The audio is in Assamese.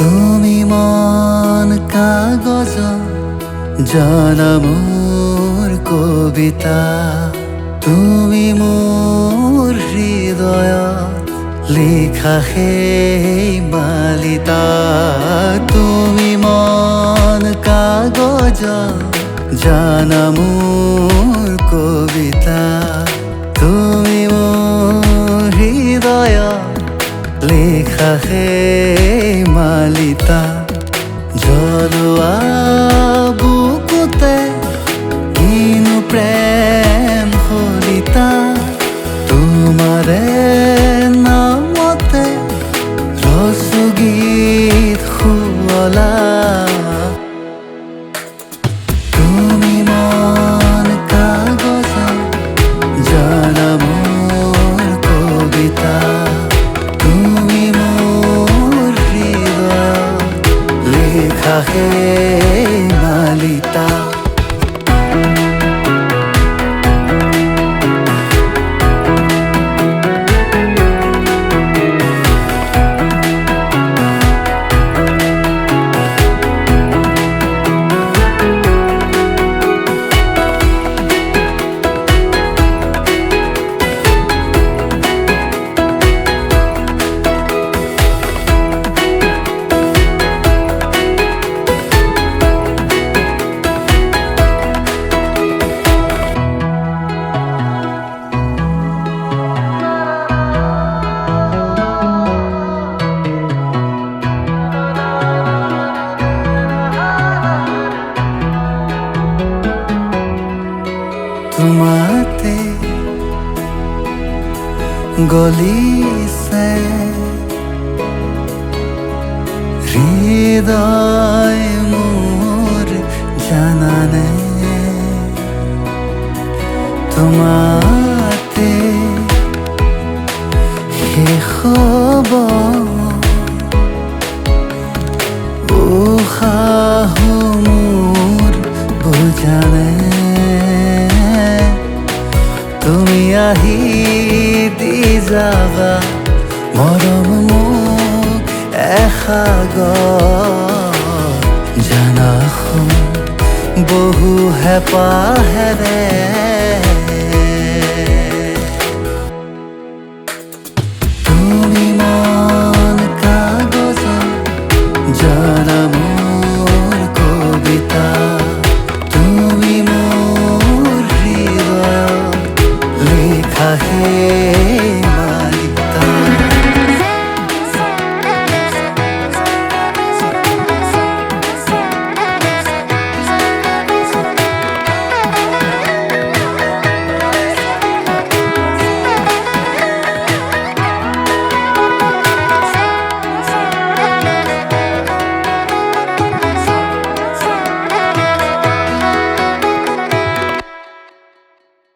তুমি মন কাগজ জানা মোৰ কবিতা তুমি মোৰ হৃদয়ত লিখা সেই মালিতা তুমি মন কাগজ জানা মোৰ কবিতা তুমি মোৰ হৃদয়ত লিখা সেই মালিতা জ্বলোৱা বুকুতে কিনো প্ৰেম ফলিতা তোমাৰে নামতে ৰচো গীত শুৱলা তুমি মন কাগজ জানা মোৰ কবিতা তুমি মোৰ হৃদয়ত লিখা সেই মালিতা তোমাতে গলিছে হৃদয় মোৰ জানানে তোমাতে শেষ হ'ব উশাহ মোৰ বুজানে তুমি আহি দি যাবা মৰম মোক এসাগৰ জানাখন বহু হেঁপাহেৰে তুমি মন কাগজ জানা মোৰ কবিতা তুমি মোৰ হৃদয়ত লিখা সেই